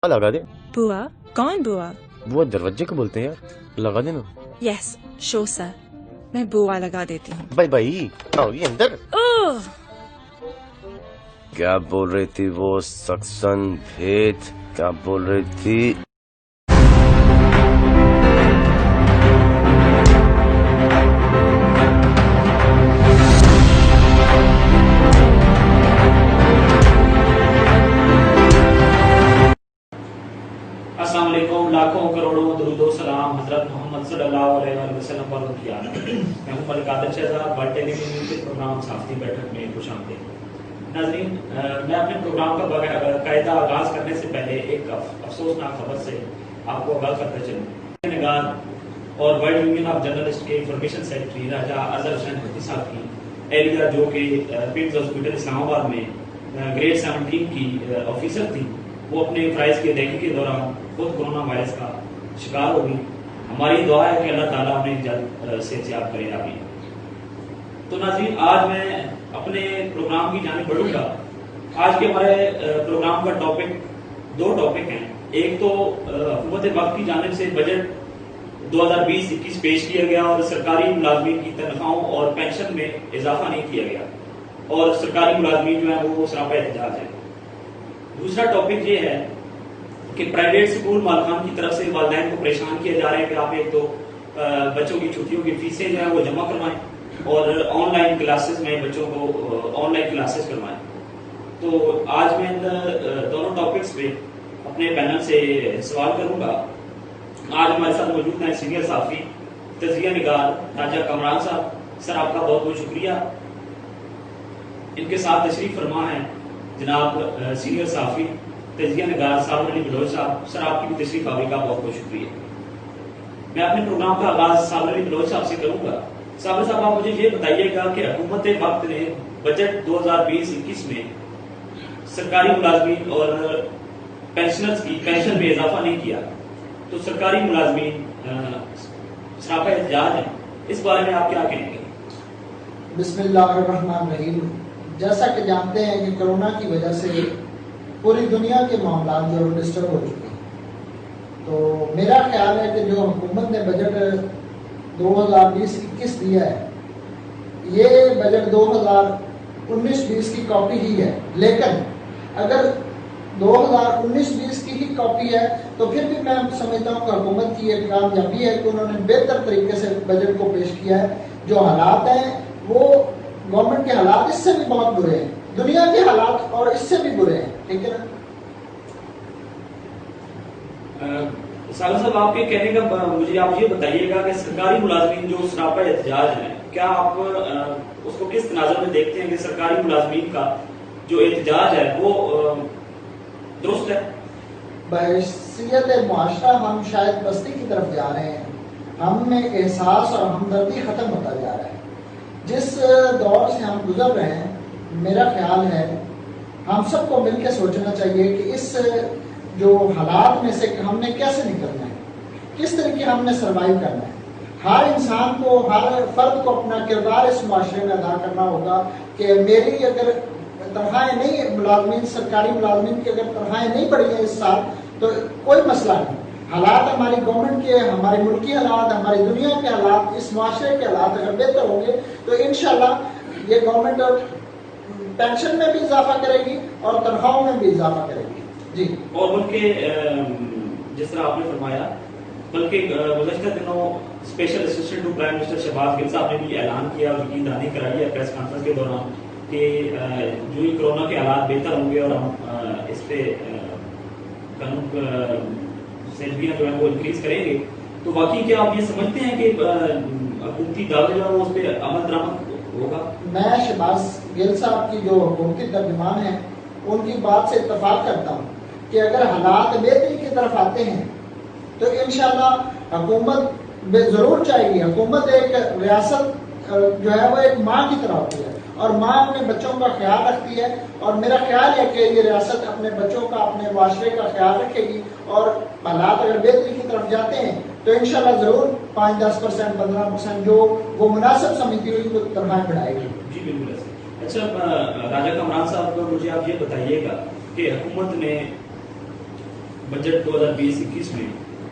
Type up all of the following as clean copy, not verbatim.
لگا دے. بوا کون بوا؟ بوا دروازے کو بولتے ہیں یار, لگا دینا. یس شو سر میں بوا لگا دیتی ہوں. بھائی بھائی آؤ یہ اندر. اوہ کیا بول رہی تھی وہ سکسن بھیت, کیا بول رہی تھی؟ السلام علیکم. لاکھوں کروڑوں درود و سلام حضرت محمد صلی اللہ علیہ وسلم پر کیا. میں ہوں ملک عادل شہزاد. ورلڈ ٹیلی ویژن کے پروگرام صحافتی بیٹھک میں خوش آمدید. ناظرین, میں اپنے پروگرام کا باقاعدہ آغاز کرنے سے پہلے ایک افسوسناک خبر سے آپ کو آگاہ کرتا چلوں. نگار اور ورلڈ یونین آف جرنلسٹ کے انفارمیشن سیکرٹری راجہ اظہر حسین بھٹی صاحب کی اہلیہ, جو کہ پنز ہاسپٹل اسلام آباد میں گریڈ 17 کی آفیسر تھی, وہ اپنے فرائض کی ادائیگی کے دوران خود کورونا وائرس کا شکار ہو گئی. ہماری دعا ہے کہ اللہ تعالیٰ انہیں جلد صحت یاب کرے. آمین. تو ناظرین, آج میں اپنے پروگرام کی جانب بڑھوں گا. آج کے ہمارے پروگرام کا دو ٹاپک ہیں. ایک تو حکومت وقت کی جانب سے بجٹ 2020-21 پیش کیا گیا اور سرکاری ملازمین کی تنخواہوں اور پینشن میں اضافہ نہیں کیا گیا, اور سرکاری ملازمین جو ہیں وہ سراپا احتجاج ہیں. دوسرا ٹاپک یہ ہے کہ پرائیویٹ اسکول مالکان کی طرف سے والدین کو پریشان کیا جا رہا ہے کہ آپ ایک تو بچوں کی چھٹیوں کی فیسیں جو ہیں وہ جمع کروائیں اور آن لائن کلاسز میں بچوں کو آن لائن کلاسز کروائیں. تو آج میں ان دونوں ٹاپکس پہ اپنے پینل سے سوال کروں گا. آج ہمارے ساتھ موجود ہیں سینئر صحافی تجزیہ نگار راجہ کامران صاحب. سر آپ کا بہت بہت شکریہ. ان کے ساتھ تشریف فرما ہے جناب سینئر صحافی تجزیہ نگار صابر علی بلوچ صاحب. سر آپ کی بھی تشریف آوری کا بہت بہت شکریہ. میں اپنے پروگرام کا آغاز صابر علی بلوچ صاحب سے کروں گا. صابر صاحب, آپ مجھے یہ بتائیے گا کہ حکومت وقت نے بجٹ 2020-21 میں سرکاری ملازمین اور پینشنرز کی پینشن میں اضافہ نہیں کیا, تو سرکاری ملازمین سراپا احتجاج ہیں. اس بارے میں آپ کیا کہیں گے؟ بسم اللہ الرحمن الرحیم. جیسا کہ جانتے ہیں کہ کرونا کی وجہ سے پوری دنیا کے معاملات جو ڈسٹرب ہو چکے ہیں, تو میرا خیال ہے کہ جو حکومت نے بجٹ 2020-21 دیا ہے, یہ بجٹ 2019-20 کی کاپی ہی ہے. لیکن اگر 2019-20 کی ہی کاپی ہے تو پھر بھی میں سمجھتا ہوں کہ حکومت کی ایک کامیابی ہے کہ انہوں نے بہتر طریقے سے بجٹ کو پیش کیا ہے. جو حالات ہیں وہ گورنمنٹ کے حالات اس سے بھی بہت برے ہیں, دنیا کے حالات اور اس سے بھی برے ہیں. ٹھیک ہے نا صالح صاحب, آپ کے کہنے کا مجھے آپ یہ بتائیے گا کہ سرکاری ملازمین جو سراپا احتجاج ہیں, کیا آپ اس کو کس تناظر میں دیکھتے ہیں کہ سرکاری ملازمین کا جو احتجاج ہے وہ درست ہے؟ بحیثیت معاشرہ ہم شاید بستی کی طرف جا رہے ہیں. ہم میں احساس اور ہمدردی ختم ہوتا جا رہا ہے. جس دور سے ہم گزر رہے ہیں, میرا خیال ہے ہم سب کو مل کے سوچنا چاہیے کہ اس جو حالات میں سے ہم نے کیسے نکلنا ہے, کس طریقے ہم نے سروائیو کرنا ہے. ہر انسان کو, ہر فرد کو اپنا کردار اس معاشرے میں ادا کرنا ہوگا کہ میری اگر تنخواہیں نہیں, ملازمین سرکاری ملازمین کی اگر تنخواہیں نہیں بڑھی ہیں اس سال تو کوئی مسئلہ نہیں. حالات ہماری گورنمنٹ کے, ہماری ملکی حالات, ہماری دنیا کے حالات, اس معاشرے کے حالات اگر بہتر ہوں گے تو انشاءاللہ یہ گورنمنٹ پینشن میں بھی اضافہ کرے گی اور تنخواہوں میں بھی اضافہ کرے گی. جی, اور بلکہ جس طرح آپ نے فرمایا, بلکہ گزشتہ دنوں special assistant to prime minister Shahbaz Gill صاحب نے بھی اعلان کیا اور یقین دہانی کرائی ہے پریس کانفرنس کے دوران کہ جو ہی کورونا کے حالات بہتر ہوں گے اور ہم اس پہ قانون سیلریاں جو ہیں وہ انکریز کریں گے, تو واقعی کیا آپ یہ سمجھتے ہیں کہ حکومتی دعوے جو ہے وہ اس پہ عمل درآمد ہوگا؟ میں شہباز گل صاحب کی جو حکومتی ترجمان ہیں ان کی بات سے اتفاق کرتا ہوں کہ اگر حالات بہتری کی طرف آتے ہیں تو انشاءاللہ حکومت ضرور چاہے گی. حکومت ایک ریاست جو ہے وہ ایک ماں کی طرح ہوتی ہے اور ماں اپنے بچوں کا خیال رکھتی ہے, اور میرا خیال ہے کہ یہ ریاست اپنے بچوں کا, اپنے معاشرے کا خیال رکھے گی, اور حالات اگر بہتری کی طرف جاتے ہیں تو انشاءاللہ ضرور 5-10%, 15% جو وہ مناسب سمجھتی ہوئی وہ تنخواہیں بڑھائے گی. جی بالکل ایسے. اچھا راجہ کامران صاحب, مجھے آپ یہ بتائیے گا کہ حکومت نے बजट 2020-21 में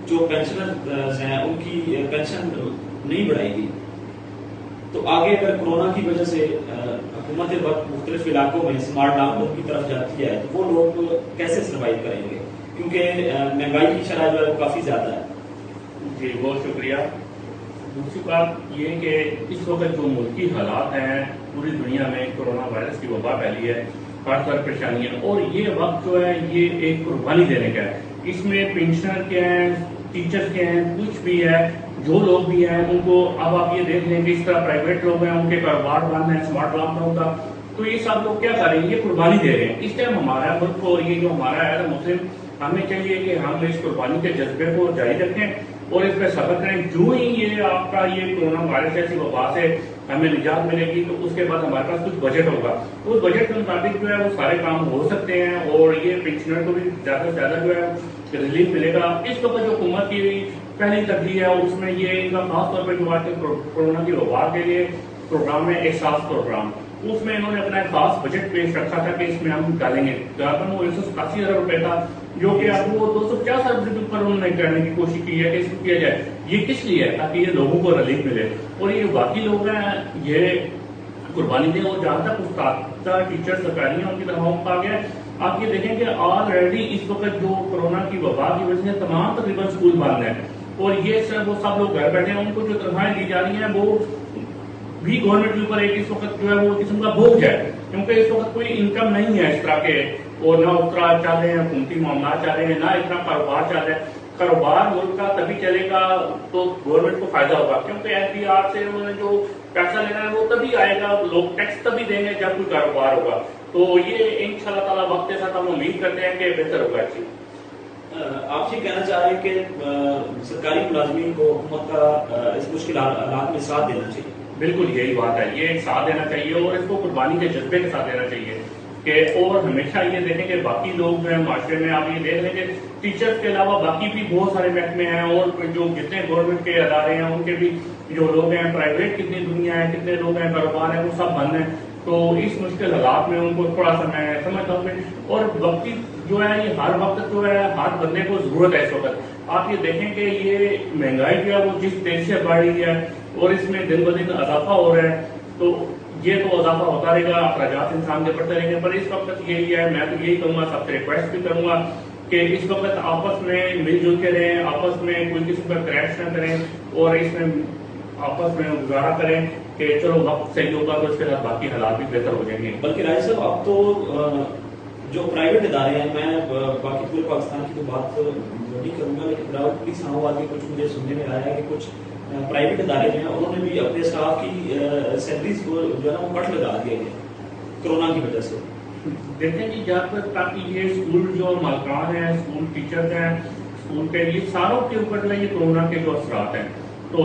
जो पेंशनर्स हैं उनकी पेंशन नहीं बढ़ाई गई, तो आगे अगर कोरोना की वजह से हुकूमत वक्त मुख्तलिफ इलाकों में स्मार्ट लॉकडाउन की तरफ जाती है तो वो लोग कैसे सर्वाइव करेंगे, क्योंकि महंगाई की शरह जो है वो काफ़ी ज़्यादा है। जी बहुत शुक्रिया। दूसरी बात ये कि इस वक्त जो मुल्की हालात हैं, पूरी दुनिया में कोरोना वायरस की वबा फैली है, हर तरह परेशानियाँ, और ये वक्त जो है ये एक कुर्बानी देने का है। इसमें पेंशनर के हैं, टीचर्स के हैं, कुछ भी है, जो लोग भी हैं उनको अब आप ये देख लें कि इस तरह प्राइवेट लोग हैं उनके कारोबार बंद है स्मार्ट लॉकडाउन का, तो ये सब लोग क्या करेंगे, ये कुर्बानी दे रहे हैं। इस टाइम हमारा मुल्क को, ये जो हमारा एज मुस्लिम, हमें चाहिए कि हम इस कुर्बानी के जज्बे को जारी रखें और इस पर सब्र करें। जो ही ये आपका ये कोरोना वायरस ऐसी वबा से हमें निजात मिलेगी तो उसके बाद हमारे पास कुछ बजट होगा, उस बजट के मुताबिक जो है वो सारे काम हो सकते हैं और ये पेंशनर को भी ज्यादा से ज्यादा जो है रिलीफ मिलेगा। इस वक्त जो हुकूमत की पहली तब्दीली है उसमें ये इनका खास तौर पर जो आज कोरोना की वबा के लिए प्रोग्राम है एहसास प्रोग्राम, उसमें इन्होंने अपना एक खास बजट पेश रखा था कि इसमें हम डालेंगे। तकरीबन वो 187,000 रुपए था, जो कि अब वो 250 रुपए के ऊपर उन्होंने करने की कोशिश की है कि इसको किया जाए। ये किस लिए है, ताकि ये लोगों को रिलीफ मिले और ये बाकी लोग हैं ये कुर्बानी दें। और जहां तक उस्ताद टीचर सरकारी हैं उनकी तरफ आ गया, आप ये देखें कि ऑलरेडी इस वक्त जो कोरोना की वबा की वजह से तमाम तकरीबन स्कूल बंद है और ये वो सब लोग घर बैठे हैं, उनको जो तनख्वाहें दी जा रही हैं वो भी गवर्नमेंट के ऊपर एक इस वक्त जो है वो किस्म का बोझ है, क्योंकि इस वक्त कोई इनकम नहीं है इस तरह के, और ना उस तरह चल रहे हैं हुकूमती मामला चल रहे हैं, ना इतना कारोबार चल रहा है। कारोबार मुल्क का तभी चलेगा तो गवर्नमेंट को फायदा होगा, क्योंकि एफडीआर से उन्होंने जो पैसा लेना है वो तभी आएगा, लोग टैक्स तभी देंगे जब कोई कारोबार होगा। तो ये इंशाल्लाह ताला वक्त के साथ हम उम्मीद करते हैं कि बेहतर होगा। आप ये कहना चाह रहे हैं कि सरकारी मुलाजमीन को हुकूमत का इस मुश्किल हालात में साथ देना चाहिए? बिल्कुल यही बात है, ये साथ देना चाहिए और इसको कुर्बानी के जज्बे के साथ देना चाहिए कि, और हमेशा ये देखें कि बाकी लोग जो है माशरे में, आप ये देख लें कि टीचर्स के अलावा बाकी भी बहुत सारे महकमे हैं और जो जितने गवर्नमेंट के अदारे हैं उनके भी जो लोग हैं, प्राइवेट कितनी दुनिया है, कितने लोग हैं, कारोबार है, वो सब बंद है। तो इस मुश्किल हालात में उनको थोड़ा सा मैं समझता हूँ, और वक्ती जो है ये हर वक्त जो है हर बंदे को जरूरत है इस वक्त। आप ये देखें कि ये महंगाई जो है वो जिस तेजी से बढ़ रही है और इसमें दिन ब दिन इजाफा हो रहा है, तो ये तो इजाफा होता रहेगा, अखराजात इंसान के बढ़ते रहेंगे। पर इस वक्त यही है, मैं तो यही कहूँगा, सबसे रिक्वेस्ट भी करूँगा कि इस वक्त आपस में मिलजुल के रहें, आपस में कोई किसी पर क्रैश न करें और इसमें आपस में गुजारा करें कि चलो वक्त सही होगा तो उसके साथ बाकी हालात भी बेहतर हो जाएंगे। बल्कि राय साहब, अब तो जो प्राइवेट इदारे हैं, मैं बाकी पूरे पाकिस्तान की तो बात नहीं करूंगा, लेकिन रावलपिंडी इस्लामाबाद के कुछ मुझे सुनने में आया है कि कुछ प्राइवेट इदारे जो हैं उन्होंने भी अपने स्टाफ की सैलरीज को जो है ना वो कट लगा दिए गए कोरोना की वजह से। देखें कि जब ताकि ये स्कूल जो मालकान हैं, स्कूल टीचर्स हैं, स्कूल के ये सारों के ऊपर ये कोरोना के जो असरात हैं, तो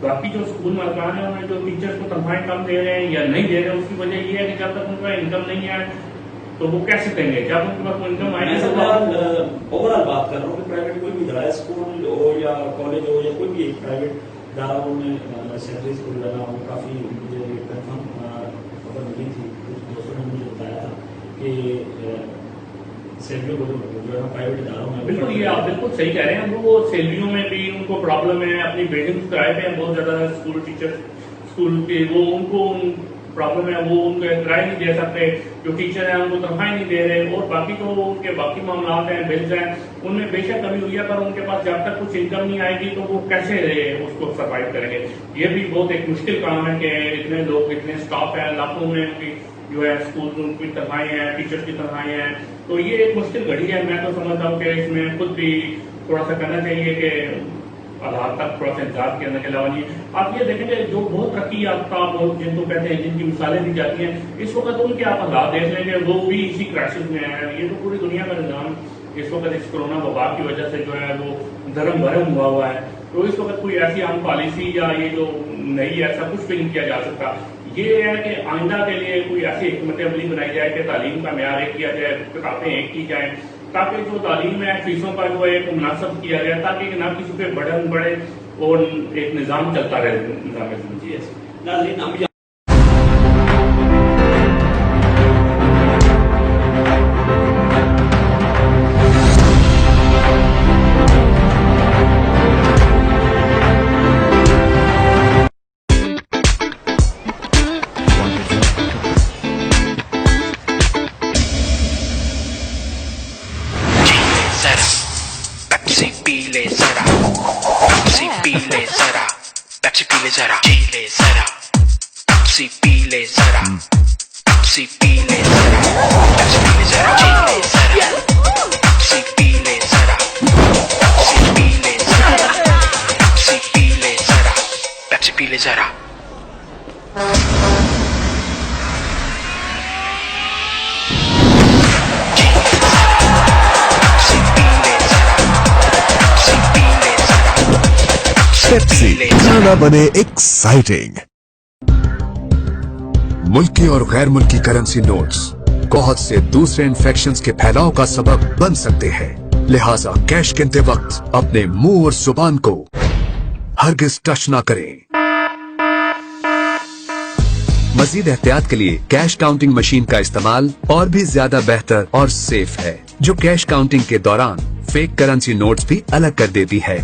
बाकी जो स्कूल मालकान है उन्हें जो टीचर्स को तनख्वाहें कम दे रहे हैं या नहीं दे रहे हैं, उसकी वजह ये है कि जब तक उनका इनकम नहीं है तो वो कैसे देंगे, जब उनके पास इनकम आएगी। ओवरऑल बात कर रहा हूँ कि प्राइवेट कोई भी इदारा, स्कूल हो या कॉलेज हो या कोई भी एक प्राइवेट इदारा, उन्होंने सैलरीज को जो है ना वो काफ़ी मुझे कन्फर्म खबर मिली थी, कुछ दोस्तों ने मुझे बताया था कि सैलरी को जो है प्राइवेट इदारों में। बिल्कुल, ये आप बिल्कुल सही कह रहे हैं, वो सैलरियों में भी उनको प्रॉब्लम है, अपनी बिल्डिंग्स किराए पे हैं बहुत ज्यादा, स्कूल टीचर स्कूल के वो उनको प्रॉब्लम है, वो उनको किराए नहीं दे सकते, जो टीचर हैं उनको तनख्वाहें नहीं दे रहे, और बाकी तो उनके बाकी मामला हैं, बिल्स हैं, उनमें बेशक कमी हुई है, पर उनके पास जब तक कुछ इनकम नहीं आएगी तो वो कैसे उसको सर्वाइव करेंगे। ये भी बहुत एक मुश्किल काम है कि इतने लोग, इतने स्टाफ है, लाखों में उनकी जो है स्कूल की तनख्वाहें हैं, टीचर्स की तनख्वाहें हैं, तो ये एक मुश्किल घड़ी है। मैं तो समझता हूँ कि इसमें खुद भी थोड़ा सा करना चाहिए कि आधार तक थोड़ा सा इंतजार करने के अलावा नहीं। आप ये देखेंगे जो बहुत तरक्की याफ्ता बहुत जिनको कहते हैं, जिनकी मिसालें दी जाती हैं, इस वक्त उनके आप हालात देख लेंगे, वो भी इसी क्राइसिस में है। ये तो पूरी दुनिया का निजाम इस वक्त इस कोरोना वबा की वजह से जो है वो धर्म भरम हुआ है। तो इस वक्त कोई ऐसी आम पॉलिसी या ये जो नई ऐसा कुछ भी नहीं किया जा सकता। ये है कि आइंदा के लिए कोई ऐसी हिकमत अमली बनाई जाए कि तालीम का म्यार एक किया जाए, किताबें एक की जाए, ताकि जो तालीम है फीसों का जो है एक मुनासिब किया जाए, ताकि ना किसी पे बर्डन बढ़े और एक निज़ाम चलता रहे निज़ाम। जरा, पेप्सी पी ले जरा, पेप्सी पी ले जरा, पेप्सी पी ले जरा, पी ले जरा, पेप्सी पी ले जरा, पेप्सी पी ले जरा, पेप्सी पी ले जरा, पी ले जरा, पेप्सी पी ले जरा, पेप्सी पी ले जरा, पेप्सी पी ले जरा, पेप्सी पी ले जरा. पेप्सी खाना बने एक्साइटिंग. मुल्की और गैर मुल्की करेंसी नोट्स बहुत से दूसरे इन्फेक्शंस के फैलाव का सबब बन सकते हैं. लिहाजा कैश गिनते वक्त अपने मुंह और जुबान को हरगिज टच ना करें. मजीद एहतियात के लिए कैश काउंटिंग मशीन का इस्तेमाल और भी ज्यादा बेहतर और सेफ है, जो कैश काउंटिंग के दौरान फेक करेंसी नोट्स भी अलग कर देती है.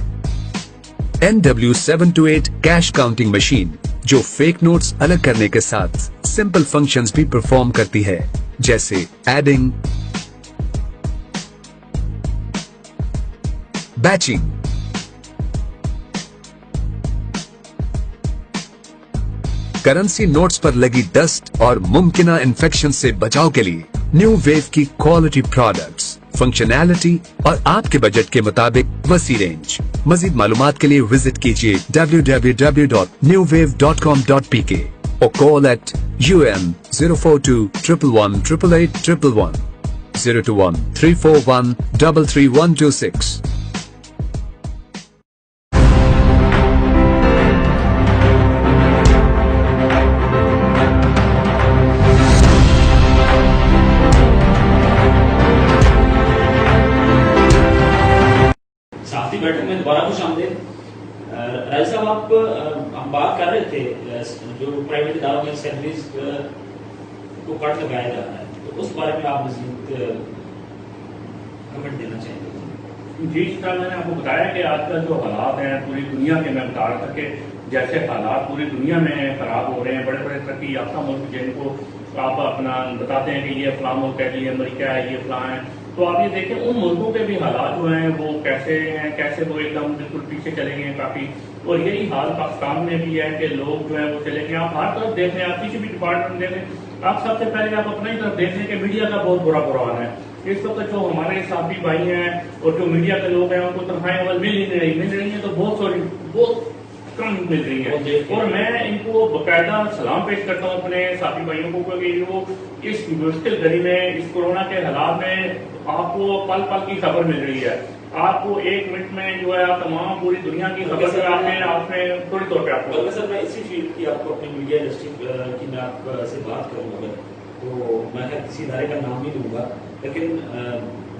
NW728 कैश काउंटिंग मशीन जो फेक नोट्स अलग करने के साथ सिंपल फंक्शंस भी परफॉर्म करती है, जैसे एडिंग, बैचिंग, करेंसी नोट्स पर लगी डस्ट और मुमकिना इन्फेक्शन से बचाव के लिए न्यू वेव की क्वालिटी प्रोडक्ट्स, फंक्शनैलिटी और आपके बजट के मुताबिक वसी रेंज. मजीद मालूमात के लिए विजिट कीजिए www.newwave.com.pk or call at UM 042 111 888 111 021 341 33126. साथी बैठक में दोबारा खुश आमदेद. राज साहब, आप हम बात कर रहे थे जो प्राइवेट इदारों में सैलरीज को कट लगाया जा रहा है, तो उस बारे में आप मजीद कमेंट देना चाहेंगे? जी, इसका मैंने आपको बताया कि आजकल जो हालात हैं पूरी दुनिया के, मैं बता रहा था कि जैसे हालात पूरी दुनिया में खराब हो रहे हैं. बड़े बड़े तरक्की याफ्ता मुल्क जिनको आप अपना बताते हैं कि ये फलां मुल्क है, ये अमेरिका है, ये फलां है, तो आप ये देखें उन मुल्कों के भी हालात जो हैं वो कैसे हैं, कैसे वो एकदम बिल्कुल पीछे चले गए हैं काफी. और यही हाल पाकिस्तान में भी है कि लोग जो है वो चले गए. आप हर तरफ देख रहे हैं, आप किसी भी डिपार्टमेंट देखें, आप सबसे पहले आप अपनी तरफ देख रहे हैं कि मीडिया का बहुत बुरा हाल है. इस वक्त जो हमारे साथी भाई हैं और जो मीडिया के लोग हैं उनको तनख्वाहें अवल मिल रही है तो बहुत कम मिल रही है. और मैं इनको बाकायदा सलाम पेश करता हूँ अपने साथी भाइयों को, क्योंकि वो इस मुश्किल घड़ी में, इस कोरोना के हालात में आपको पल पल की खबर मिल रही है. आपको एक मिनट में जो है तमाम पूरी दुनिया की खबर आपने थोड़ी तौर पे आपको. सर, मैं इसी फील्ड की आपको अपनी मीडिया इंडस्ट्री की मैं आपसे बात करूँ अगर, तो मैं किसी इदारे का नाम नहीं लूंगा, लेकिन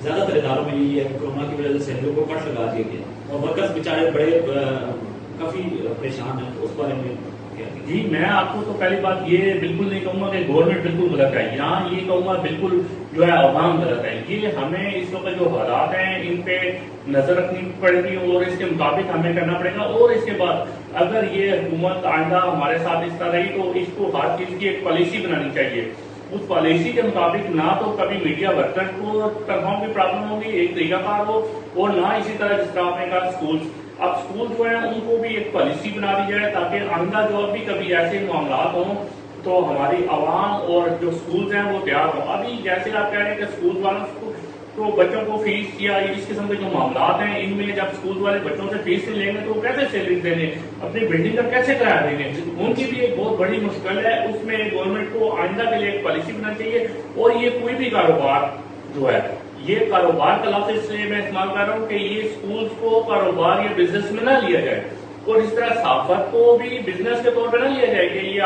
ज्यादातर इदारों में यही है कि कोरोना की वजह से सैलरियों को कट लगा दिया गया और वर्कर्स बेचारे बड़े काफी परेशान है. तो उस बारे में जी, मैं आपको तो पहली बात ये बिल्कुल नहीं कहूंगा कि गवर्नमेंट बिल्कुल गलत है, यहाँ ये कहूंगा बिल्कुल जो है अवाम गलत है. ये हमें इस वक्त जो हालात हैं इन पे नजर रखनी पड़ेगी और इसके मुताबिक हमें करना पड़ेगा. और इसके बाद अगर ये हुकूमत आइंदा हमारे साथ इस तरह रही तो इसको हर चीज की एक पॉलिसी बनानी चाहिए. उस पॉलिसी के मुताबिक ना तो कभी मीडिया वर्कर्स को तनख्वाहों की प्रॉब्लम होगी, एक तरीकाकार हो, और ना इसी तरह जिस तरह आपने कहा स्कूल. अब स्कूल जो है उनको भी एक पॉलिसी बना दी जाए ताकि आइंदा जो भी कभी ऐसे मामला हों तो हमारी आवाम और जो स्कूल हैं वो तैयार हो. अभी जैसे आप कह रहे हैं कि स्कूल वालों को तो बच्चों को फीस या इस किस्म के जो मामला हैं इनमें जब स्कूल वाले बच्चों से फीस नहीं लेंगे तो वो कैसे सैलरी देंगे, अपनी बिल्डिंग का कैसे किराया देंगे, उनकी भी एक बहुत बड़ी मुश्किल है. उसमें गवर्नमेंट को आइंदा के लिए एक पॉलिसी बनानी चाहिए. और ये कोई भी कारोबार जो है, ये कारोबार का लफ्ज इसलिए मैं इस्तेमाल कर रहा हूँ कि ये स्कूल को कारोबार या बिजनेस में ना लिया जाए, और इस तरह सहाफत को भी बिजनेस के तौर पर ना लिया जाए कि ये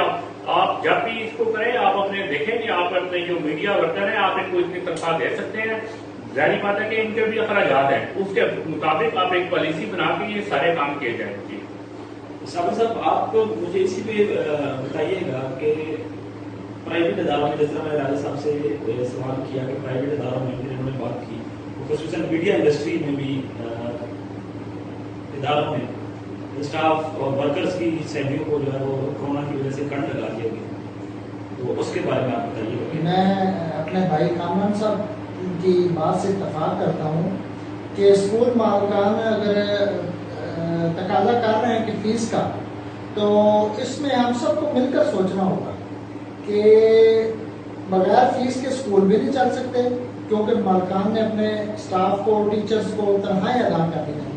आप जब भी इसको करें आप अपने देखें कि आप अपने जो मीडिया वर्कर हैं आप इनको इतनी तनख्वाह दे सकते हैं. जाहिर बात है कि इनके भी अखराजात हैं, उसके मुताबिक आप एक पॉलिसी बना के ये सारे काम किए जाए. जी साबिर साहब, आप मुझे इसी पे बताइएगा कि प्राइवेट इदारों में, जिस तरह मैंने राजा साहब से सवाल किया कि प्राइवेट इदारों में उन्होंने बात की, खसूसन मीडिया इंडस्ट्री में भी इदारों में स्टाफ और वर्कर्स की सैलरियों को जो है वो कोरोना की वजह से कट लगा दिया गया, तो उसके बारे में आप बताइए. मैं अपने भाई कामरान साहब की बात से इत्तफाक करता हूँ کہ اسکول مالکان اگر تقاضا کر رہے ہیں کہ فیس کا، تو اس میں ہم سب کو مل کر سوچنا ہوگا کہ بغیر فیس کے اسکول بھی نہیں چل سکتے، کیونکہ مالکان نے اپنے اسٹاف کو، ٹیچرز کو تنخواہیں ادا کر دی ہیں،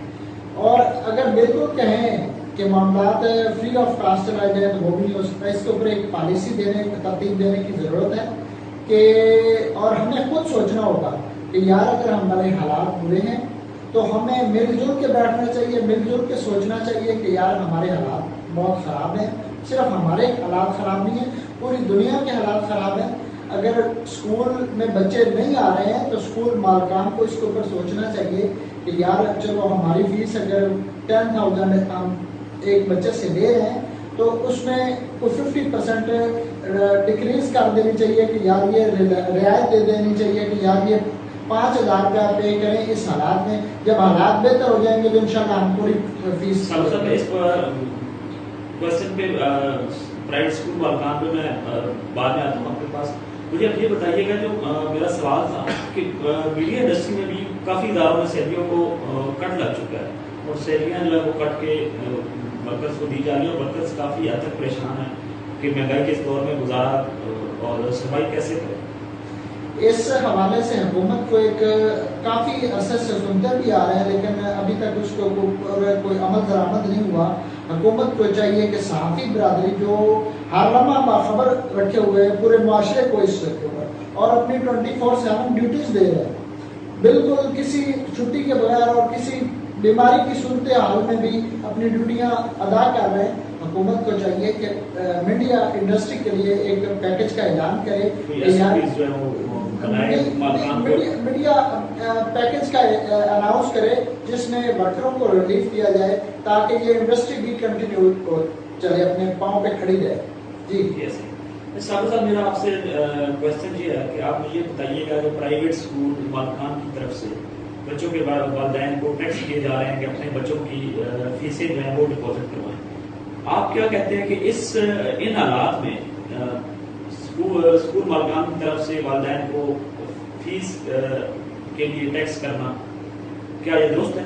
اور اگر بالکل کہیں کہ معاملات فری آف کاسٹ چلائے جائیں تو وہ بھی نہیں ہو سکتا۔ اس کے اوپر ایک پالیسی دینے، ترتیب دینے کی ضرورت ہے کہ، اور ہمیں خود سوچنا ہوگا کہ یار اگر ہمارے حالات برے ہیں تو ہمیں مل جل کے بیٹھنا چاہیے، مل جل کے سوچنا چاہیے کہ یار ہمارے حالات بہت خراب ہیں، صرف ہمارے حالات خراب نہیں ہیں، پوری دنیا کے حالات خراب ہیں۔ اگر اسکول میں بچے نہیں آ رہے ہیں تو اسکول مالکان کو اس کے اوپر سوچنا چاہیے کہ یار چلو ہماری فیس اگر 10,000 ہم ایک بچے سے لے رہے ہیں تو اس میں کوئی 50% ڈکریز کر دینی چاہیے کہ یار یہ رعایت دے دینی چاہیے کہ یار یہ 5,000 روپیہ پے کریں اس حالات میں۔ جب حالات بہتر ہو جائیں گے تو انشاءاللہ ہم پوری فیس اس کوشچن پہ پرائیویٹ اسکول مالکان پہ میں بعد میں آتا ہوں آپ کے پاس۔ مجھے اب یہ بتائیے گا، جو میرا سوال تھا کہ میڈیا انڈسٹری میں بھی کافی اداروں میں سیلریوں کو کٹ لگ چکا ہے، اور سیلریاں جو ہے وہ کٹ کے ورکرز کو دی جا رہی ہیں، اور ورکرز کافی حد تک پریشان ہیں کہ مہنگائی کے اس دور میں گزارا اور صفائی کیسے کریں۔ اس حوالے سے حکومت کو ایک کافی عرصے سے سنتے بھی آ رہے ہیں، لیکن ابھی تک اس کو کوئی عمل درآمد نہیں ہوا۔ حکومت کو چاہیے کہ صحافی برادری جو ہر لمحہ باخبر رکھے ہوئے ہیں پورے معاشرے کو اس کے اوپر، اور اپنی 24/7 ڈیوٹیز دے رہے ہیں، بالکل کسی چھٹی کے بغیر اور کسی بیماری کی صورتحال میں بھی اپنی ڈیوٹیاں ادا کر رہے ہیں۔ حکومت کو چاہیے کہ میڈیا انڈسٹری کے لیے ایک پیکج کا اعلان کرے، میڈیا پیکج کا اناؤنس کرے جس میں ورکروں کو ریلیف دیا جائے تاکہ یہ انڈسٹری بھی کنٹینیو چلے، اپنے پاؤں پہ کھڑی رہے۔ جی صاحب میرا آپ سے کوشچن یہ ہے کہ آپ مجھے بتائیے گا، جو پرائیویٹ اسکول مالکان کی طرف سے بچوں کے والدین کو ٹیکس دیے جا رہے ہیں کہ اپنے بچوں کی فیسیں جو ہیں وہ ڈپازٹ کروائیں، آپ کیا کہتے ہیں کہ ان حالات میں اسکول مالکان کی طرف سے والدین کو فیس کے لیے ٹیکس کرنا کیا یہ درست ہے؟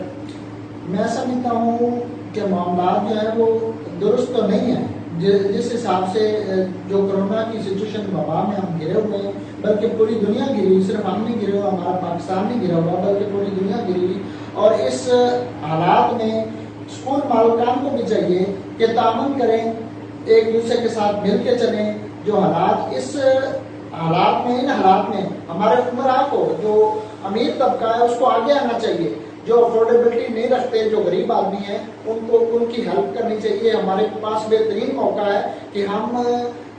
میں سمجھتا ہوں کہ معاملات جو ہے وہ درست تو نہیں ہے، جس حساب سے جو کرونا کی سچویشن وبا میں ہم گرے ہوئے ہیں، بلکہ پوری دنیا گری ہوئی، صرف ہم نہیں گرے ہوئے، ہمارا پاکستان نہیں گرا ہوا بلکہ پوری دنیا گری ہوئی، اور اس حالات میں اسکول مالکان کو بھی چاہیے کہ تعاون کریں، ایک دوسرے کے ساتھ مل کے چلیں۔ جو حالات اس حالات میں، ان حالات میں ہمارے عمرا کو، جو امیر طبقہ ہے اس کو آگے آنا چاہیے، جو افورڈیبلٹی نہیں رکھتے، جو غریب آدمی ہیں ان کو ان کی ہیلپ کرنی چاہیے۔ ہمارے پاس بہترین موقع ہے کہ ہم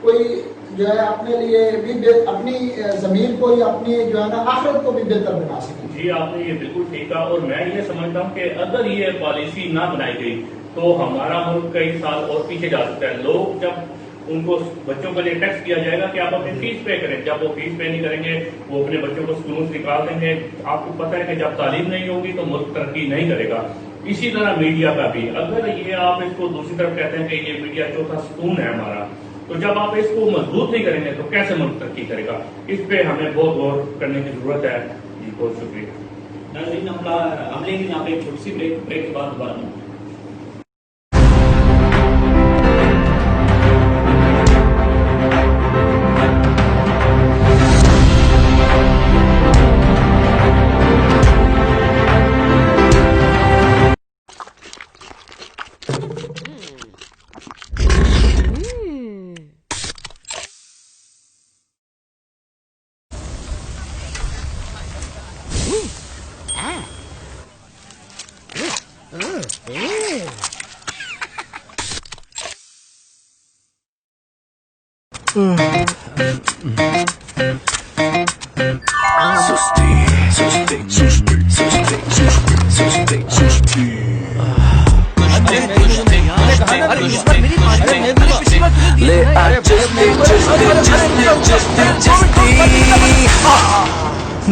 کوئی جو ہے اپنے لیے بھی اپنی زمین کو یا اپنی جو ہے نا آخرت کو بھی بہتر بنا سکیں۔ جی آپ نے یہ بالکل ٹھیک کہا، اور میں یہ سمجھتا ہوں کہ اگر یہ پالیسی نہ بنائی گئی تو ہمارا ملک کئی سال اور پیچھے جا سکتا ہے۔ لوگ جب ان کو بچوں کے لیے ٹیکس کیا جائے گا کہ آپ اپنی فیس پے کریں، جب وہ فیس پے نہیں کریں گے وہ اپنے بچوں کو اسکولوں سے نکال دیں گے۔ آپ کو پتہ ہے کہ جب تعلیم نہیں ہوگی تو ملک ترقی نہیں کرے گا۔ اسی طرح میڈیا کا بھی، اگر یہ آپ اس کو دوسری طرف کہتے ہیں کہ یہ میڈیا چوتھا ستون ہے ہمارا، تو جب آپ اس کو مضبوط نہیں کریں گے تو کیسے ملک ترقی کرے گا؟ اس پہ ہمیں بہت غور کرنے کی ضرورت ہے۔ جی بہت شکریہ۔ ناظرین ہم لیں گے یہاں پہ ایک چھوٹی سی بریک کے بعد دوبارہ ملیں گے۔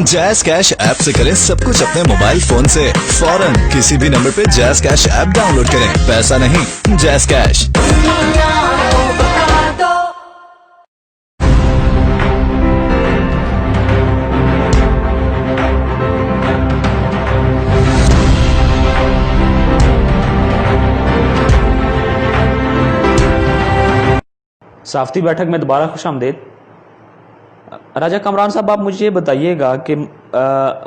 जैज़ कैश ऐप से करें सब कुछ अपने मोबाइल फोन से फौरन किसी भी नंबर पे जैज़ कैश ऐप डाउनलोड करें। पैसा नहीं, जैज़ कैश। صافتی بیٹھک میں دوبارہ خوش آمدید. راجہ کامران صاحب، آپ مجھے یہ بتائیے گا کہ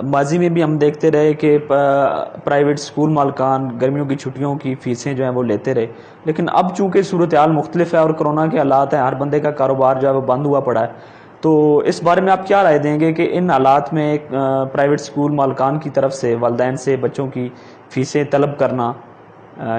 ماضی میں بھی ہم دیکھتے رہے کہ پرائیویٹ اسکول مالکان گرمیوں کی چھٹیوں کی فیسیں جو ہیں وہ لیتے رہے، لیکن اب چونکہ صورتحال مختلف ہے اور کرونا کے حالات ہیں، ہر بندے کا کاروبار جو ہے وہ بند ہوا پڑا ہے، تو اس بارے میں آپ کیا رائے دیں گے کہ ان حالات میں پرائیویٹ اسکول مالکان کی طرف سے والدین سے بچوں کی فیسیں طلب کرنا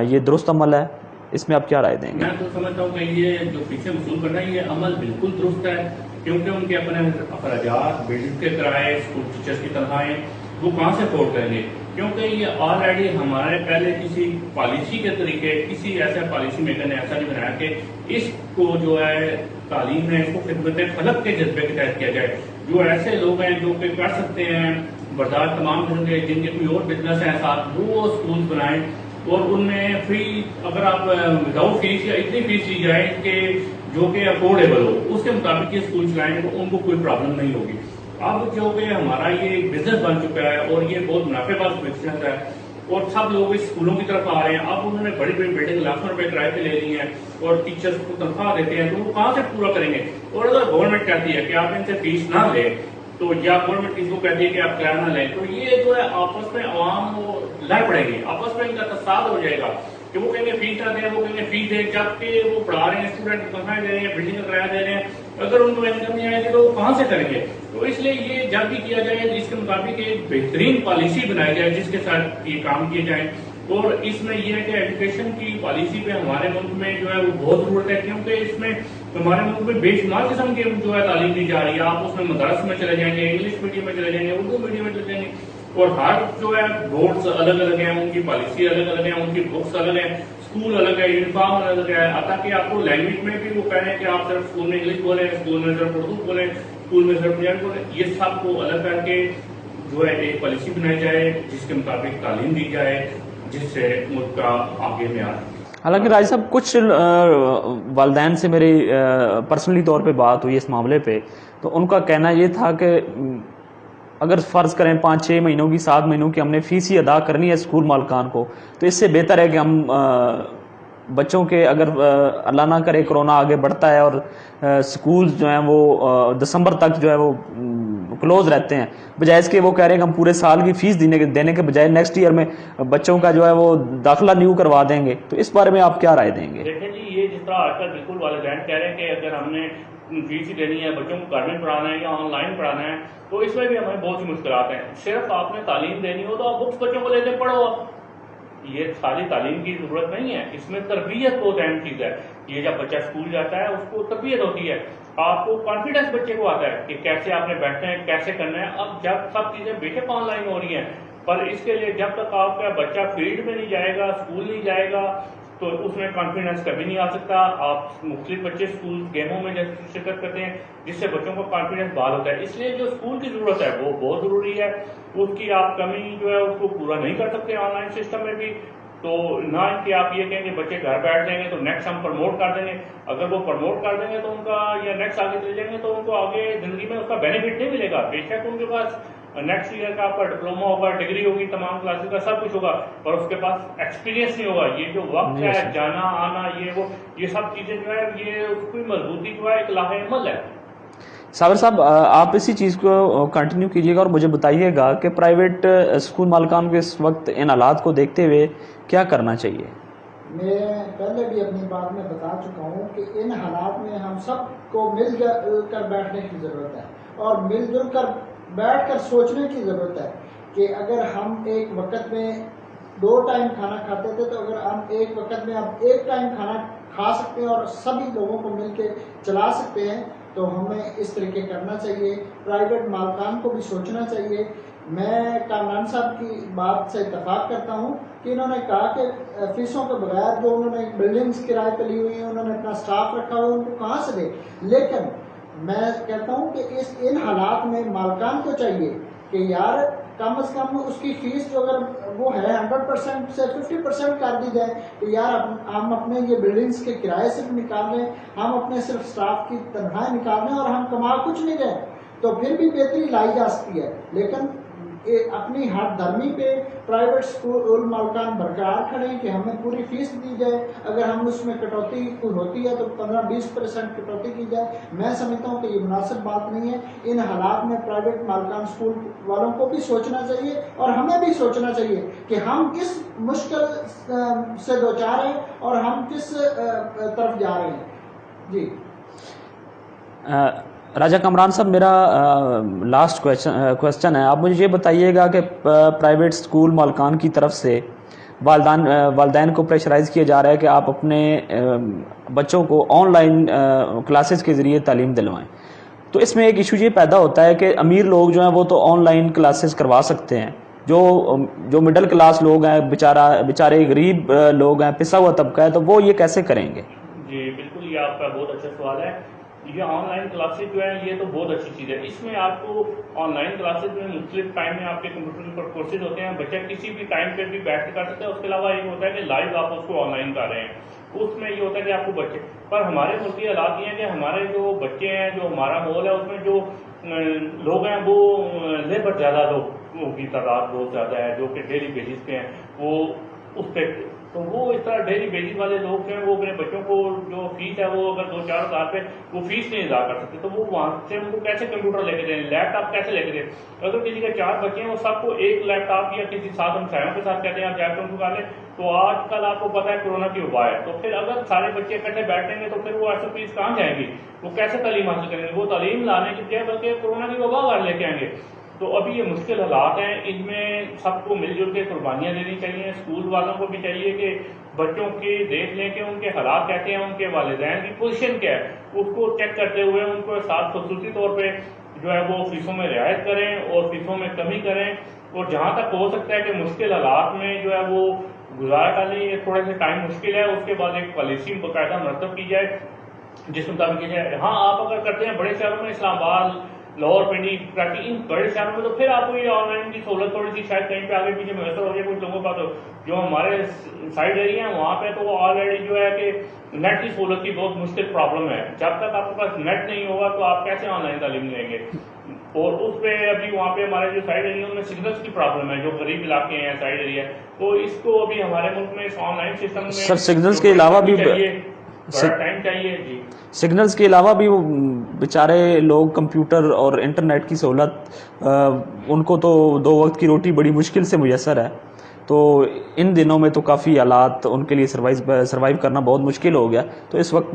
یہ درست عمل ہے؟ اس میں آپ کیا رائے دیں گے؟ میں تو سمجھتا ہوں کہ یہ جو فیسیں وصول کرنا ہے یہ عمل بالکل درست ہے، کیونکہ ان کے اپنے اخراجات، بلڈنگ کے کرائے، اسکول ٹیچرز کی تنخواہیں وہ کہاں سے افورڈ کریں گے؟ کیونکہ یہ آلریڈی ہمارے پہلے کسی پالیسی کے طریقے، کسی ایسے پالیسی میکر نے ایسا نہیں بنایا کہ اس کو جو ہے تعلیم ہے اس کو خدمت خلق کے جذبے کے تحت کیا جائے. جو ایسے لوگ ہیں جو کہ کر سکتے ہیں برداشت تمام قسم کے، جن کے کوئی اور بزنس ہے ساتھ، وہ اسکول بنائیں اور ان میں فری، اگر آپ وداؤٹ فیس یا اتنی فیس لی جائے کہ جو کہ افورڈیبل ہو، اس کے مطابق یہ اسکول چلائیں تو ان کو کوئی پرابلم نہیں ہوگی. اب جو کہ ہمارا یہ بزنس بن چکا ہے اور یہ بہت منافع بخش بزنس ہے اور سب لوگ اس اسکولوں کی طرف آ رہے ہیں، اب انہوں نے بڑی بڑی بلڈنگ لاکھوں روپے کرائے پہ لے لی ہیں اور ٹیچرس کو تنخواہ دیتے ہیں، تو وہ کہاں سے پورا کریں گے؟ اور اگر گورنمنٹ کہتی ہے کہ آپ ان سے فیس نہ لیں، تو یا گورنمنٹ کسی کو کہتی ہے کہ آپ کرایہ نہ لیں، تو یہ جو ہے آپس میں عوام وہ لڑ پڑیں گے، آپس میں ان کا تصاد ہو جائے گا کہ وہ کہیں گے فیس نہ دیں، وہ کہیں گے فیس دیں، جبکہ وہ پڑھا رہے ہیں، اسٹوڈنٹ کو تنخواہیں دے رہے ہیں، بلڈنگ کا کرایہ دے رہے ہیں. اگر ان کو انکم نہیں آئے گی تو وہ کہاں سے کریں گے؟ تو اس لیے یہ جب بھی کیا جائے اس کے مطابق ایک بہترین پالیسی بنائی جائے جس کے ساتھ یہ کام کیے جائیں. اور اس میں یہ ہے کہ ایجوکیشن کی پالیسی پہ ہمارے ملک میں جو ہے وہ بہت ضرورت ہے، کیونکہ اس میں ہمارے ملک میں بے شمار قسم کی جو ہے تعلیم دی جا رہی ہے. آپ اس میں مدارس میں چلے جائیں گے، انگلش میڈیم میں چلے جائیں گے، اردو میڈیم میں چلے جائیں گے، اور ہر جو ہے بورڈز الگ الگ ہیں، ان کی پالیسی الگ الگ ہیں، ان کی بکس الگ ہیں، اسکول الگ ہے، یونیفارم الگ ہے. تاکہ آپ کو لینگویج میں بھی وہ کہہ رہے ہیں کہ آپ صرف اسکول میں انگلش بولیں، اسکول میں صرف اردو بولیں، اسکول میں صرف پنجابی بولیں، یہ سب کو الگ کر کے جو ہے ایک پالیسی بنائی جائے جس کے مطابق تعلیم دی جائے، جس سے ملک کا آگے میں آ رہا ہے. حالانکہ راج صاحب کچھ والدین سے میری پرسنلی طور پہ بات ہوئی اس معاملے پہ، تو ان کا کہنا یہ تھا کہ اگر فرض کریں 5-6 مہینوں کی 7 مہینوں کی ہم نے فیس ہی ادا کرنی ہے اسکول مالکان کو، تو اس سے بہتر ہے کہ ہم بچوں کے، اگر اللہ نہ کرے کرونا آگے بڑھتا ہے اور اسکول جو ہیں وہ دسمبر تک جو ہے وہ کلوز رہتے ہیں، بجائے اس کے وہ کہہ رہے ہیں کہ ہم پورے سال کی فیس دینے کے بجائے نیکسٹ ایئر میں بچوں کا جو ہے وہ داخلہ نیو کروا دیں گے، تو اس بارے میں آپ کیا رائے دیں گے؟ دیکھیں جی، یہ جس طرح آج کل بالکل والدین کہہ رہے ہیں کہ اگر ہم نے فیس ہی دینی ہے، بچوں کو گھر میں پڑھانا ہے یا آن لائن پڑھانا ہے، تو اس میں بھی ہمیں بہت سی مشکلات ہیں. صرف آپ نے تعلیم دینی ہو تو آپ بکس بچوں کو لے کے پڑھو. یہ خالی تعلیم کی ضرورت نہیں ہے، اس میں تربیت بہت اہم چیز ہے. یہ جب بچہ اسکول جاتا ہے اس کو تربیت ہوتی ہے، آپ کو کانفیڈنس بچے کو آتا ہے کہ کیسے آپ نے بیٹھنا ہے، کیسے کرنا ہے. اب جب سب چیزیں بے شک آن لائن ہو رہی ہیں، پر اس کے لیے جب تک آپ کا بچہ فیلڈ میں نہیں جائے گا، اسکول نہیں جائے گا، تو اس میں کانفیڈنس کبھی نہیں آ سکتا. آپ مختلف بچے اسکول گیموں میں شرکت کرتے ہیں جس سے بچوں کو کانفیڈنس بحال ہوتا ہے. اس لیے جو اسکول کی ضرورت ہے وہ بہت ضروری ہے، اس کی آپ کمی جو ہے اس کو پورا نہیں کر سکتے آن لائن سسٹم میں بھی. تو نہ کہ آپ یہ کہیں کہ بچے گھر بیٹھ جائیں گے تو نیکسٹ ہم پروموٹ کر دیں گے. اگر وہ پروموٹ کر دیں گے تو ان کا، یا نیکسٹ آگے چلے جائیں گے تو ان کو آگے زندگی میں اس کا بینیفٹ نہیں ملے گا. بے شک ان کے پاس نیکسٹ ایئر کا آپ کا ڈپلوما ہوگا، ڈگری ہوگی، تمام کلاسز کا سب کچھ ہوگا، پر اس کے پاس ایکسپیرینس نہیں ہوگا. یہ جو وقت ہے، جانا آنا، یہ سب چیزیں جو ہے یہ اس کی مضبوطی جو ہے ایک لاہ عمل ہے. صابر صاحب، آپ اسی چیز کو کنٹینیو کیجیے گا اور مجھے بتائیے گا کہ پرائیویٹ اسکول مالکان کو اس وقت ان حالات کو دیکھتے ہوئے کیا کرنا چاہیے؟ میں پہلے بھی اپنی بات میں بتا چکا ہوں کہ ان حالات میں ہم سب کو مل جل کر بیٹھنے کی ضرورت ہے اور مل جل کر بیٹھ کر سوچنے کی ضرورت ہے کہ اگر ہم ایک وقت میں 2 ٹائم کھانا کھاتے تھے تو اگر ہم ایک وقت میں اب 1 ٹائم کھانا کھا سکتے ہیں اور سبھی لوگوں کو مل کے چلا سکتے ہیں تو ہمیں اس طریقے کرنا چاہیے. پرائیویٹ مالکان کو بھی سوچنا چاہیے. میں کامران صاحب کی بات سے اتفاق کرتا ہوں کہ انہوں نے کہا کہ فیسوں کے بغیر جو انہوں نے بلڈنگز کرائے پہ لی ہوئی ہیں، انہوں نے اپنا سٹاف رکھا ہوا ہے، ان کو کہاں سے دے. لیکن میں کہتا ہوں کہ ان حالات میں مالکان کو چاہیے کہ یار کم از کم اس کی فیس جو اگر وہ ہے 100% سے 50% کر دی جائے کہ یار ہم اپنے یہ بلڈنگز کے کرائے سے بھی نکال لیں، ہم اپنے صرف سٹاف کی تنخواہیں نکال لیں اور ہم کما کچھ نہیں رہے، تو پھر بھی بہتری لائی جا سکتی ہے. لیکن अपनी हर धर्मी पे प्राइवेट स्कूल मालकान बरकरार खड़े हैं कि हमें पूरी फीस दी जाए, अगर हम उसमें कटौती होती है तो 15-20% कटौती की जाए। मैं समझता हूँ कि ये मुनासिब बात नहीं है। इन हालात में प्राइवेट मालकान स्कूल वालों को भी सोचना चाहिए और हमें भी सोचना चाहिए कि हम किस मुश्किल से दो चार हैं और हम किस तरफ जा रहे हैं। जी राजा कामरान साहब, मेरा लास्ट क्वेश्चन है, आप मुझे ये बताइएगा कि प्राइवेट स्कूल मालकान की तरफ से वालदैन को प्रेशराइज़ किया जा रहा है कि आप अपने बच्चों को ऑनलाइन क्लासेस के ज़रिए तालीम दिलवाएं, तो इसमें एक इशू ये पैदा होता है कि अमीर लोग जो हैं वो तो ऑनलाइन क्लासेस करवा सकते हैं, जो मिडिल क्लास लोग हैं, बेचारे गरीब लोग हैं, पिसा हुआ तबका है, तो वो ये कैसे करेंगे? जी बिल्कुल, ये आपका बहुत अच्छा सवाल है। ये ऑनलाइन क्लासेज जो है ये तो बहुत अच्छी चीज़ है। इसमें आपको ऑनलाइन क्लासेज में मुख्तलिफ टाइम में आपके कंप्यूटर पर कोर्सेज होते हैं, बच्चा किसी भी टाइम पे भी बैठ कर सकता है। उसके अलावा एक होता है कि लाइव आप उसको ऑनलाइन कर रहे हैं, उसमें ये होता है कि आपको बच्चे पर हमारे मुल्क की हालात ये है कि हमारे जो बच्चे हैं, जो हमारा माहौल है, उसमें जो लोग हैं वो लेबर ज़्यादा लोगों की तादाद बहुत ज़्यादा है जो कि डेली बेसिस पे हैं, वो उस पर तो वो इस तरह डेली बेसिस वाले लोग हैं, वो अपने बच्चों को जो फीस है वो अगर 2-4 हज़ार पे वो फीस नहीं अदा कर सकते, तो वो वहाँ से उनको कैसे कंप्यूटर लेके दें, लैपटॉप कैसे लेके दें? अगर किसी के 4 बच्चे हैं वो सबको एक लैपटॉप या किसी साथ हमसायों के साथ कहते हैं आप जाकर उनको कर लें, तो आजकल आपको पता है कोरोना की वबा है, तो फिर अगर सारे बच्चे इकट्ठे बैठेंगे तो फिर वो ऐसे फीस कहाँ जाएंगी, वो कैसे तालीम हासिल करेंगे? वो तालीम लाने की बजाय बल्कि कोरोना की वबा घर लेके आएंगे। तो अभी ये मुश्किल हालात हैं, इनमें सबको मिलजुल के कुर्बानियाँ देनी चाहिए। स्कूल वालों को भी चाहिए कि बच्चों के देख लें कि उनके हालात कैसे हैं, उनके वालिदैन की पोजीशन क्या है, उसको चेक करते हुए उनको साथ खसूसी तौर पे जो है वो फीसों में रियायत करें और फीसों में कमी करें, और जहाँ तक हो सकता है कि मुश्किल हालात में जो है वो गुजारा डालें। ये थोड़े से टाइम मुश्किल है, उसके बाद एक पॉलिसी बाकायदा मरतब की जाए जिस मुताबिक की जाए। हाँ, आप अगर करते हैं बड़े शहरों में, इस्लामाबाद, लाहौर, पिंडी, कराची, इन बड़े शहरों में, तो फिर आपको ये ऑनलाइन की सहूलत थोड़ी सी शायद कहीं पे आगे पीछे मैसर हो जाए कुछ लोगों का। तो जो हमारे साइड एरिया है वहाँ पे तो वो ऑलरेडी जो है कि नेट की सहूलत की बहुत मुश्किल प्रॉब्लम है। जब तक आपके पास नेट नहीं होगा तो आप कैसे ऑनलाइन तालीम लेंगे? और उस पर अभी वहाँ पे हमारे जो साइड एरिया में सिग्नल्स की प्रॉब्लम है, जो गरीब इलाके हैं साइड एरिया, तो इसको अभी हमारे मुल्क में इस ऑनलाइन सिस्टम में सर सिग्नल्स के अलावा भी टाइम चाहिए। जी, सिग्नल्स के अलावा भी वो बेचारे लोग कंप्यूटर और इंटरनेट की सहूलत उनको तो 2 वक्त की रोटी बड़ी मुश्किल से मुयसर है, तो इन दिनों में तो काफ़ी हालात उनके लिए सर्वाइव करना बहुत मुश्किल हो गया। तो इस वक्त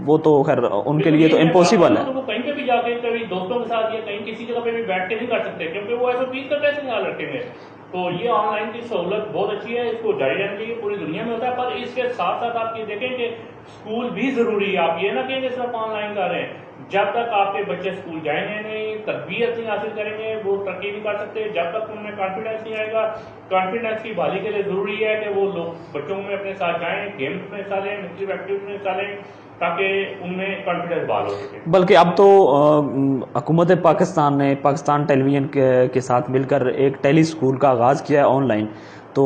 वो तो खैर उनके लिए तो इम्पॉसिबल है। तो वो कहीं पे भी जाके कभी दोस्तों के साथ या कहीं किसी जगह पे भी बैठ के नहीं कर सकते, क्योंकि वो ऐसा फीस का कैसे ख्याल रखेंगे? तो ये ऑनलाइन की सहूलत बहुत अच्छी है, इसको जारी रहनी चाहिए, पूरी दुनिया में होता है। पर इसके साथ साथ आप ये देखें कि स्कूल भी जरूरी है। आप ये ना कहेंगे सिर्फ ऑनलाइन कर रहे हैं, जब तक आपके बच्चे स्कूल जाएंगे नहीं, तरबियत नहीं हासिल करेंगे, वो तरक्की नहीं कर सकते। जब तक उनमें कॉन्फिडेंस नहीं आएगा, कॉन्फिडेंस की बहाली के लिए जरूरी है कि वो लोग बच्चों में अपने साथ जाएं, गेम्स में हिस्सा लें, मुख्तलिफ एक्टिविटीज में हिस्सा लें, ताकि उनमें कॉन्फिडेंस बहाल हो सके। बल्कि अब तो हुकूमत पाकिस्तान ने पाकिस्तान टेलीविजन के साथ मिलकर एक टेली स्कूल का आगाज़ किया है ऑनलाइन, तो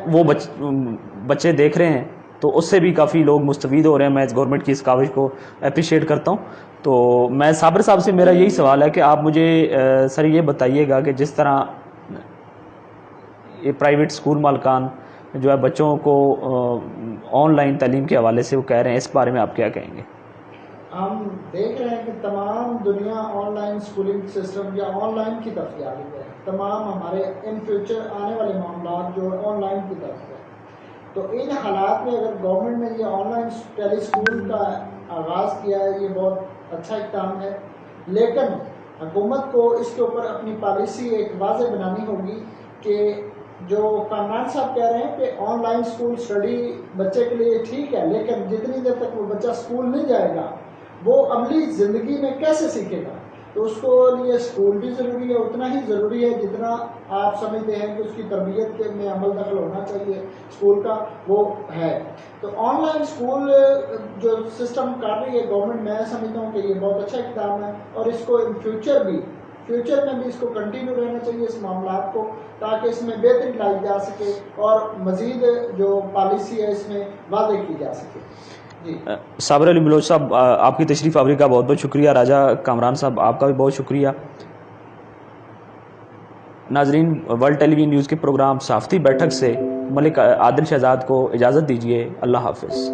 वो बच्चे देख रहे हैं, तो उससे भी काफ़ी लोग मुस्तफ़ीद हो रहे हैं। मैं इस गवर्नमेंट की इस काविश को अप्रिशिएट करता हूँ। तो मैं साबिर साहब से मेरा यही सवाल है कि आप मुझे सर ये बताइएगा कि जिस तरह ये प्राइवेट स्कूल मालकान जो है बच्चों को ऑनलाइन तालीम के हवाले से वो कह रहे हैं, इस बारे में आप क्या कहेंगे? हम देख रहे हैं कि तमाम दुनिया ऑनलाइन स्कूलिंग सिस्टम या ऑनलाइन की तरफ जा रही है। तमाम हमारे इन फ्यूचर आने वाले मामला जो ऑनलाइन की तरफ है, तो इन हालात में अगर गवर्नमेंट ने ये ऑनलाइन टेली स्कूल का आगाज़ किया है, ये बहुत अच्छा इक़दाम है, लेकिन हुकूमत को इसके ऊपर अपनी पॉलिसी एक वाज़ेह बनानी होगी कि जो कामरान साहब कह रहे हैं कि ऑनलाइन स्कूल स्टडी बच्चे के लिए ठीक है, लेकिन जितनी देर तक वो बच्चा स्कूल नहीं जाएगा वो अमली ज़िंदगी में कैसे सीखेगा? तो उसको लिए स्कूल भी ज़रूरी है, उतना ही ज़रूरी है जितना आप समझते हैं कि उसकी तरबियत में अमल दखल होना चाहिए स्कूल का, वो है। तो ऑनलाइन स्कूल जो सिस्टम कर रही है गवर्नमेंट, मैं समझता हूँ कि ये बहुत अच्छा इक़दाम है और इसको इन फ्यूचर में भी इसको कंटिन्यू रहना चाहिए इस मामला को, ताकि इसमें बेहतरी लाई जा सके और मज़ीद जो पॉलिसी है इसमें वादे की जा सके। साबिर अली बलोच साहब, आपकी तशरीफ़ आवरी का बहुत बहुत शुक्रिया। राजा कामरान साहब, आपका भी बहुत शुक्रिया। ناظرین، ورلڈ ٹیلی ویژن نیوز کے پروگرام صحافتی بیٹھک سے ملک عادل شہزاد کو اجازت دیجیے۔ اللہ حافظ۔